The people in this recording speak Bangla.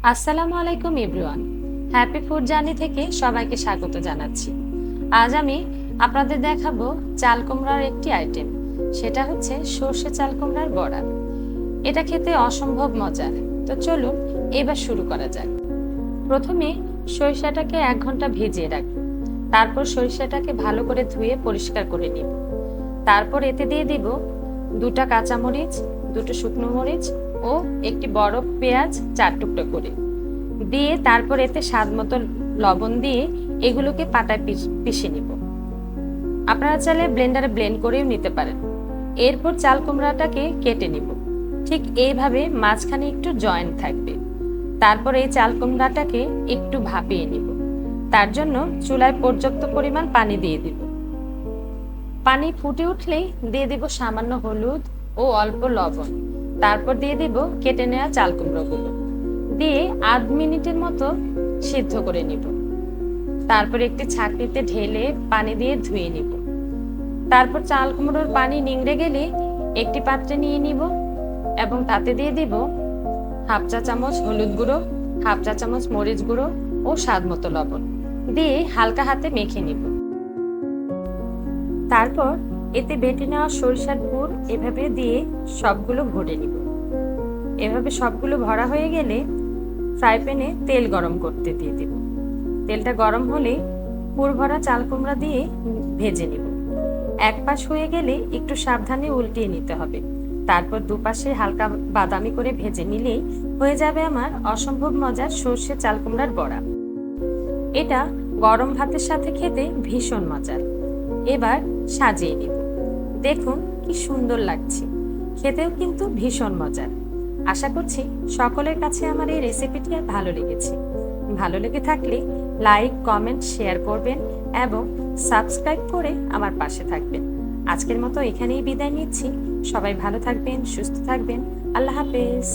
আসসালামু আলাইকুম এভরিওয়ান। হ্যাপি ফুড জার্নি থেকে সবাইকে স্বাগত জানাচ্ছি। আজ আমি আপনাদের দেখাবো চাল কুমড়ার একটি আইটেম, সেটা হচ্ছে সর্ষে চাল কুমড়ার বড়া। এটা খেতে অসম্ভব মজার। তো চলুন এবার শুরু করা যাক। প্রথমে সরিষাটাকে 1 ঘন্টা ভিজিয়ে রাখবো। তারপর সরিষাটাকে ভালো করে ধুয়ে পরিষ্কার করে নিব। তারপর এতে দিয়ে দিব 2টা কাঁচামরিচ, 2টো শুকনো মরিচ ও একটি বড় পেঁয়াজ 4 টুকরো করে দিয়ে তারপর এতে স্বাদ মতো লবণ দিয়ে এগুলোকে পাটায় পিষে নিব। আপনারা চাইলে ব্লেন্ডারে ব্লেন্ড করেও নিতে পারেন। এরপর চাল কুমড়াটাকে কেটে নিব। ঠিক এইভাবে মাঝখানে একটু জয়েন্ট থাকবে। তারপর এই চাল কুমড়াটাকে একটু ভাপিয়ে নিব। তার জন্য চুলায় পর্যাপ্ত পরিমাণ পানি দিয়ে দিব। পানি ফুটে উঠলেই দিয়ে দিব সামান্য হলুদ ও অল্প লবণ। তারপর দিয়ে দিব কেটে নেওয়া চাল কুমড়োগুলো দিয়ে 1/2 মিনিটের মতো সিদ্ধ করে নিব। তারপর একটি ছাঁকনিতে ঢেলে পানি দিয়ে ধুয়ে নিব। তারপর চাল কুমড়োর পানি নিংড়ে গেলে একটি পাত্রে নিয়ে নিব এবং তাতে দিয়ে দিব 1/2 চা চামচ হলুদ গুঁড়ো, 1/2 চা চামচ মরিচ গুঁড়ো ও স্বাদ মতো লবণ দিয়ে হালকা হাতে মেখে নিব। তারপর এতে বেটে নেওয়া সরিষার পুর এভাবে দিয়ে সবগুলো ভরে নিব। এভাবে সবগুলো ভরা হয়ে গেলে ফ্রাই প্যানে তেল গরম করতে দিয়ে দিব। তেলটা গরম হলে পুর ভরা চাল কুমড়া দিয়ে ভেজে নিব। এক পাশ হয়ে গেলে একটু সাবধানে উল্টিয়ে নিতে হবে। তারপর দুপাশে হালকা বাদামি করে ভেজে নিলেই হয়ে যাবে আমার অসম্ভব মজার সর্ষে চাল কুমড়ার বড়া। এটা গরম ভাতের সাথে খেতে ভীষণ মজার। এবার সাজিয়ে নিব। দেখুন কি সুন্দর লাগছে, খেতেও কিন্তু ভীষণ মজার। আশা করছি সকলের কাছে আমার এই রেসিপিটি ভালো লেগেছে। ভালো লেগে থাকলে লাইক, কমেন্ট, শেয়ার করবেন এবং সাবস্ক্রাইব করে আমার পাশে থাকবেন। আজকের মতো এখানেই বিদায় নিচ্ছি। সবাই ভালো থাকবেন, সুস্থ থাকবেন। আল্লাহ হাফেজ।